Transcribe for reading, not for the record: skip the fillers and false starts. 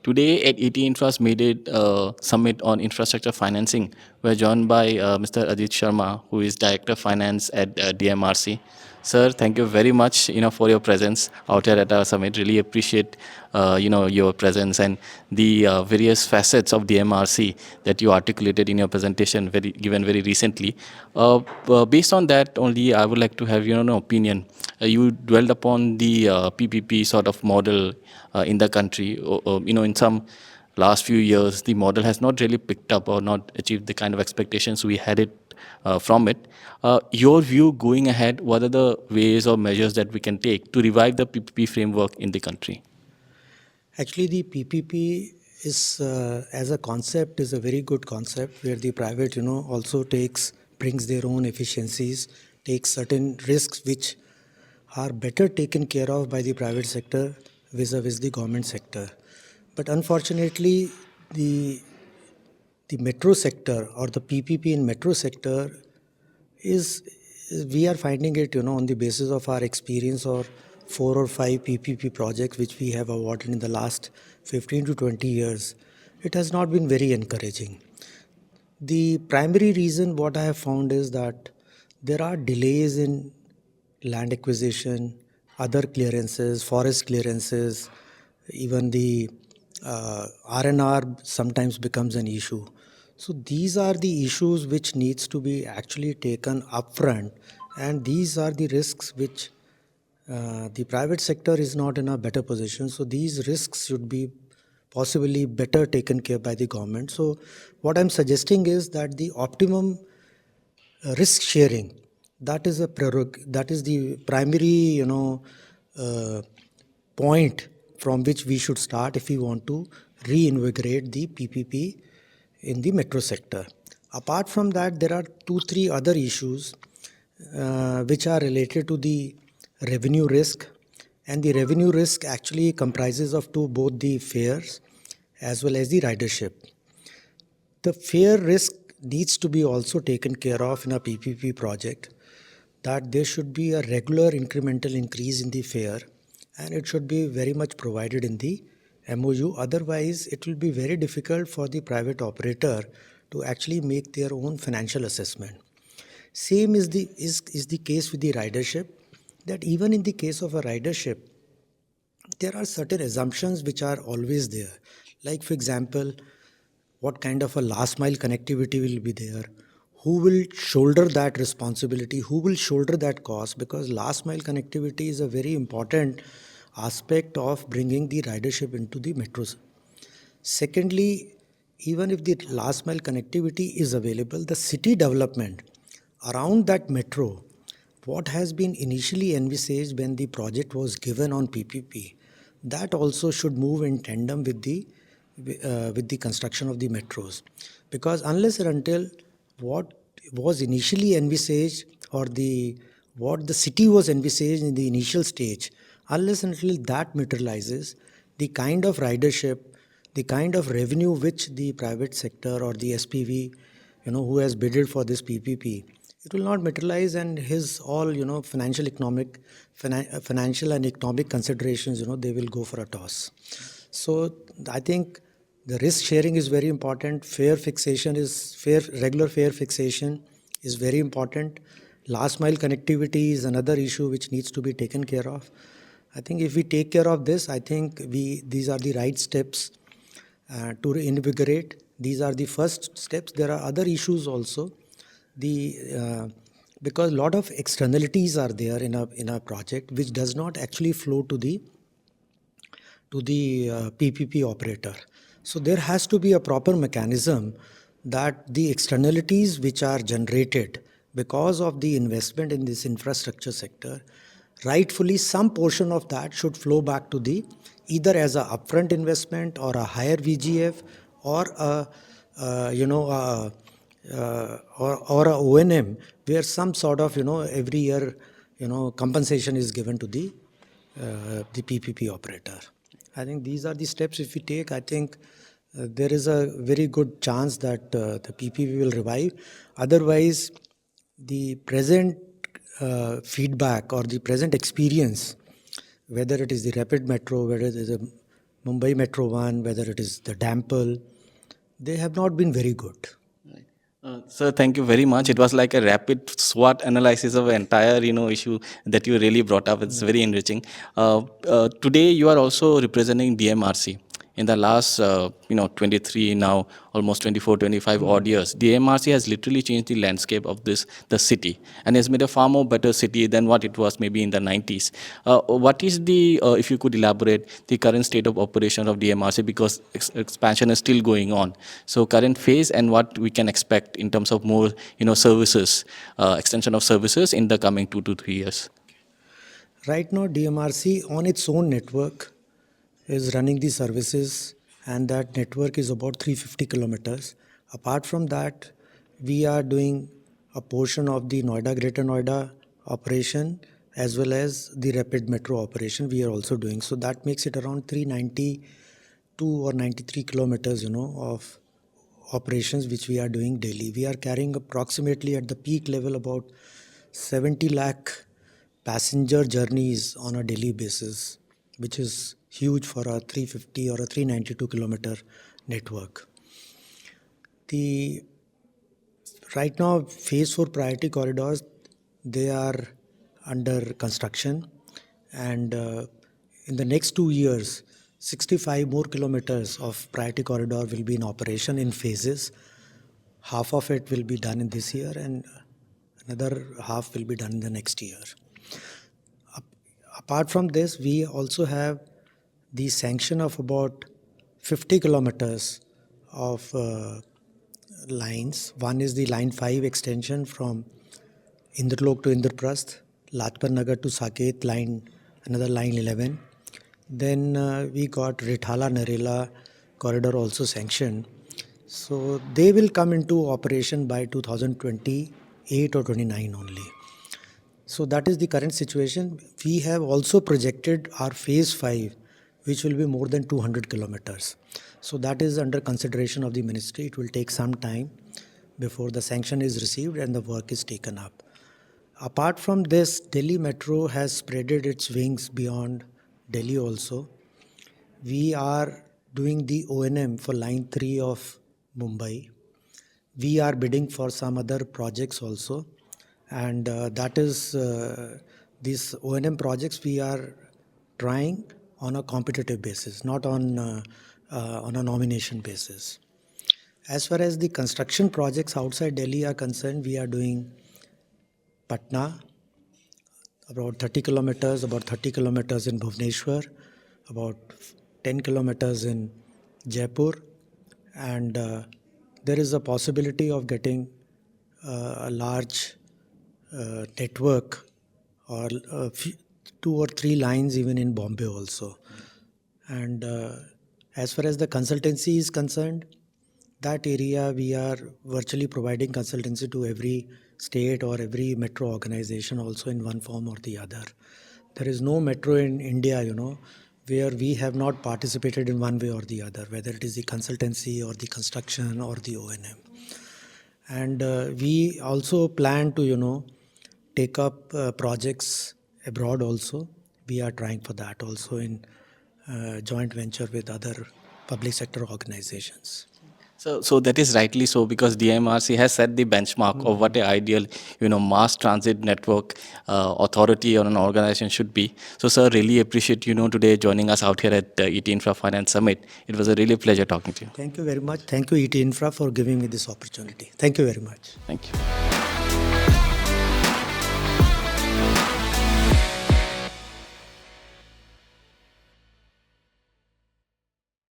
Today at ET Infra's made summit on infrastructure financing, we're joined by Mr. Ajit Sharma, who is Director of Finance at DMRC. Sir, thank you very much, for your presence out here at our summit. Really appreciate, your presence and the various facets of DMRC that you articulated in your presentation, given very recently. Based on that, only I would like to have your opinion. You dwelled upon the PPP sort of model in the country. In some last few years, the model has not really picked up or not achieved the kind of expectations we had it from it. Your view going ahead, what are the ways or measures that we can take to revive the PPP framework in the country? Actually, the PPP is, as a concept, is a very good concept where the private, also brings their own efficiencies, takes certain risks which are better taken care of by the private sector vis-a-vis the government sector. But unfortunately, the the metro sector or the PPP in metro sector is we are finding it, on the basis of our experience or 4 or 5 PPP projects which we have awarded in the last 15 to 20 years. It has not been very encouraging. The primary reason what I have found is that there are delays in land acquisition, other clearances, forest clearances, even the R&R sometimes becomes an issue. So these are the issues which needs to be actually taken upfront, and these are the risks which the private sector is not in a better position. So these risks should be possibly better taken care by the government. So what I'm suggesting is that the optimum risk sharing, that is the primary uh, point from which we should start if we want to reinvigorate the PPP in the metro sector. Apart from that, there are 2 3 other issues which are related to the revenue risk, and the revenue risk actually comprises of both the fares as well as the ridership. The fare risk needs to be also taken care of in a PPP project, that there should be a regular incremental increase in the fare, and it should be very much provided in the MOU. Otherwise, it will be very difficult for the private operator to actually make their own financial assessment. Same is the case with the ridership, that even in the case of a ridership, there are certain assumptions which are always there. Like, for example, what kind of a last mile connectivity will be there, who will shoulder that responsibility, who will shoulder that cost, because last mile connectivity is a very important aspect of bringing the ridership into the metros. Secondly, even if the last mile connectivity is available, the city development around that metro, what has been initially envisaged when the project was given on PPP, that also should move in tandem with the construction of the metros. Because unless and until what was initially envisaged, or the what the city was envisaged in the initial stage, unless and until that materializes, the kind of ridership, the kind of revenue which the private sector or the SPV, who has bidded for this PPP, it will not materialize, and his all financial and economic considerations, they will go for a toss. So I think the risk sharing is very important. Regular fare fixation is very important. Last mile connectivity is another issue which needs to be taken care of. I think if we take care of this, I think these are the right steps to reinvigorate. These are the first steps. There are other issues also. Because a lot of externalities are there in a project which does not actually flow to the PPP operator. So there has to be a proper mechanism that the externalities which are generated because of the investment in this infrastructure sector, rightfully some portion of that should flow back to the either as a upfront investment or a higher VGF, or or a O&M, where some sort of every year compensation is given to the PPP operator. I think these are the steps if we take. I think there is a very good chance that the PPP will revive. Otherwise, the present feedback or the present experience, whether it is the rapid metro, whether it is a Mumbai Metro 1, whether it is the Dample, they have not been very good. Sir, thank you very much. It was like a rapid SWOT analysis of an entire, issue that you really brought up. It's very enriching. Today, you are also representing DMRC. In the last, 23 now, almost 24, 25 odd years, DMRC has literally changed the landscape of the city, and has made a far more better city than what it was maybe in the 90s. What is if you could elaborate, the current state of operation of DMRC, because expansion is still going on. So current phase and what we can expect in terms of more, services, extension of services in the coming 2 to 3 years. Right now, DMRC on its own network is running the services, and that network is about 350 kilometers. Apart from that, we are doing a portion of the Noida, Greater Noida operation, as well as the rapid metro operation we are also doing. So that makes it around 392 or 93 kilometers, of operations which we are doing daily. We are carrying approximately at the peak level about 70 lakh passenger journeys on a daily basis, which is huge for a 350 or a 392 kilometer network. The right now phase 4 priority corridors, they are under construction, and in the next 2 years 65 more kilometers of priority corridor will be in operation in phases. Half of it will be done in this year, and another half will be done in the next year. Apart from this, we also have the sanction of about 50 kilometers of lines. One is the line 5 extension from Indralok to Indraprasth, Lajpat Nagar to Saket, another line 11. Then we got Rithala Narela corridor also sanctioned. So they will come into operation by 2028 or 29 only. So that is the current situation. We have also projected our phase 5, which will be more than 200 kilometers. So that is under consideration of the ministry. It will take some time before the sanction is received and the work is taken up. Apart from this, Delhi Metro has spreaded its wings beyond Delhi also. We are doing the O&M for line 3 of Mumbai. We are bidding for some other projects also, and that is these O&M projects we are trying on a competitive basis, not on a nomination basis. As far as the construction projects outside Delhi are concerned, we are doing Patna, about 30 kilometers in Bhubaneswar, about 10 kilometers in Jaipur, and there is a possibility of getting a large network or 2 or 3 lines even in Bombay also. And as far as the consultancy is concerned, that area we are virtually providing consultancy to every state or every metro organization also in one form or the other. There is no metro in India, where we have not participated in one way or the other, whether it is the consultancy or the construction or the O&M. And we also plan to, take up projects abroad also. We are trying for that also in joint venture with other public sector organizations. So that is rightly so, because DMRC has set the benchmark of what an ideal, mass transit network authority or an organization should be. So, sir, really appreciate, today joining us out here at ET Infra Finance Summit. It was a really pleasure talking to you. Thank you very much. Thank you, ET Infra, for giving me this opportunity. Thank you very much. Thank you.